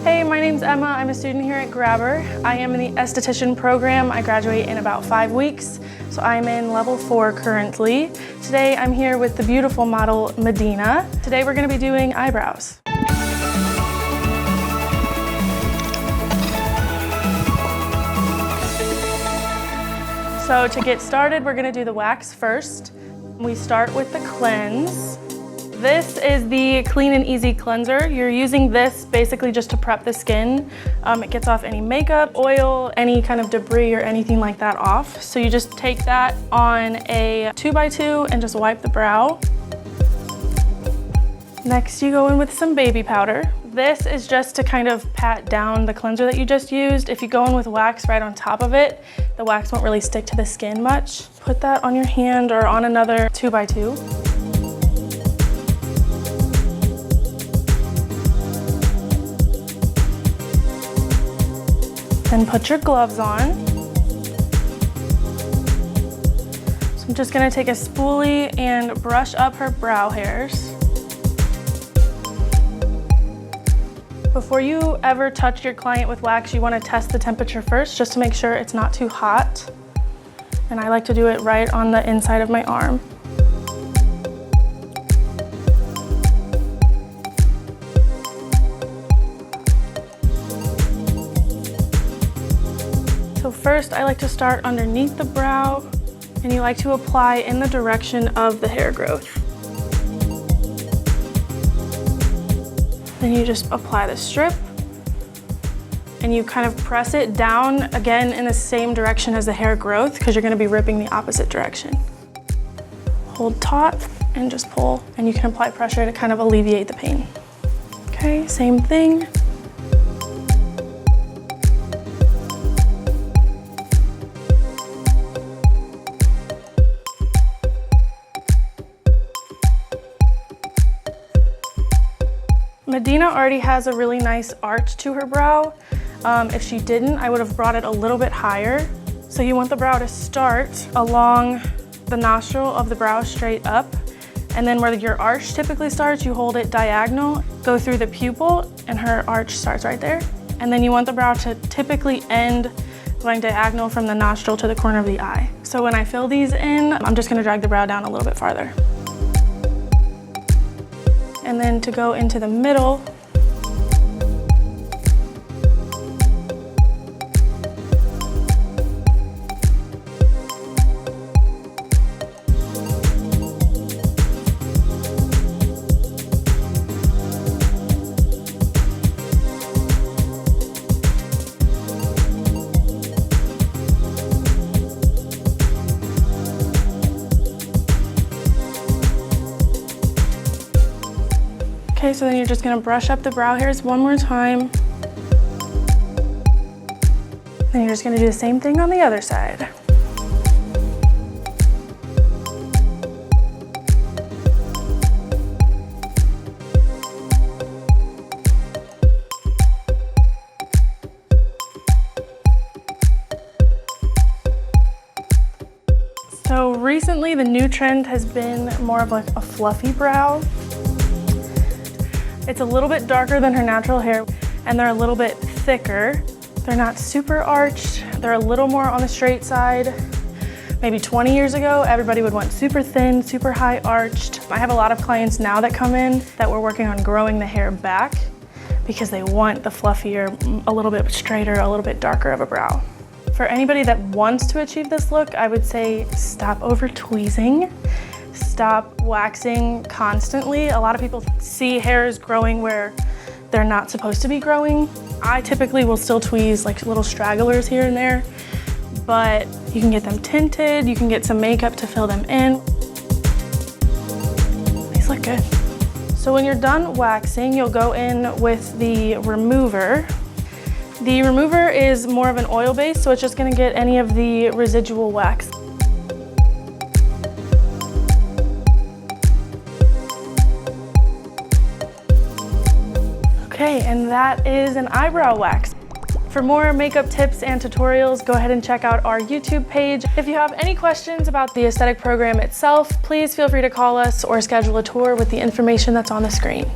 Hey, my name's Emma. I'm a student here at Grabber. I am in the esthetician program. I graduate in about 5 weeks, so I'm in level 4 currently. Today I'm here with the beautiful model Medina. Today we're going to be doing eyebrows. So to get started, we're going to do the wax first. We start with the cleanse. This is the Clean and Easy Cleanser. You're using this basically just to prep the skin. It gets off any makeup, oil, any kind of debris or anything like that off. So you just take that on a 2x2 and just wipe the brow. Next, you go in with some baby powder. This is just to kind of pat down the cleanser that you just used. If you go in with wax right on top of it, the wax won't really stick to the skin much. Put that on your hand or on another 2x2. Then put your gloves on. So I'm just gonna take a spoolie and brush up her brow hairs. Before you ever touch your client with wax, you wanna test the temperature first just to make sure it's not too hot. And I like to do it right on the inside of my arm. So first, I like to start underneath the brow, and you like to apply in the direction of the hair growth. Then you just apply the strip, and you kind of press it down again in the same direction as the hair growth because you're going to be ripping the opposite direction. Hold taut and just pull, and you can apply pressure to kind of alleviate the pain. Okay, same thing. Medina already has a really nice arch to her brow. If she didn't, I would have brought it a little bit higher. So you want the brow to start along the nostril of the brow straight up. And then where your arch typically starts, you hold it diagonal, go through the pupil, and her arch starts right there. And then you want the brow to typically end going diagonal from the nostril to the corner of the eye. So when I fill these in, I'm just gonna drag the brow down a little bit farther. And then to go into the middle, okay, so then you're just gonna brush up the brow hairs one more time. Then you're just gonna do the same thing on the other side. So recently the new trend has been more of like a fluffy brow. It's a little bit darker than her natural hair, and they're a little bit thicker. They're not super arched. They're a little more on the straight side. Maybe 20 years ago, everybody would want super thin, super high arched. I have a lot of clients now that come in that we're working on growing the hair back because they want the fluffier, a little bit straighter, a little bit darker of a brow. For anybody that wants to achieve this look, I would say stop over tweezing. Stop waxing constantly. A lot of people see hairs growing where they're not supposed to be growing. I typically will still tweeze like little stragglers here and there, but you can get them tinted, you can get some makeup to fill them in. These look good. So when you're done waxing, you'll go in with the remover. The remover is more of an oil base, so it's just gonna get any of the residual wax. Okay, and that is an eyebrow wax. For more makeup tips and tutorials, go ahead and check out our YouTube page. If you have any questions about the aesthetic program itself, please feel free to call us or schedule a tour with the information that's on the screen.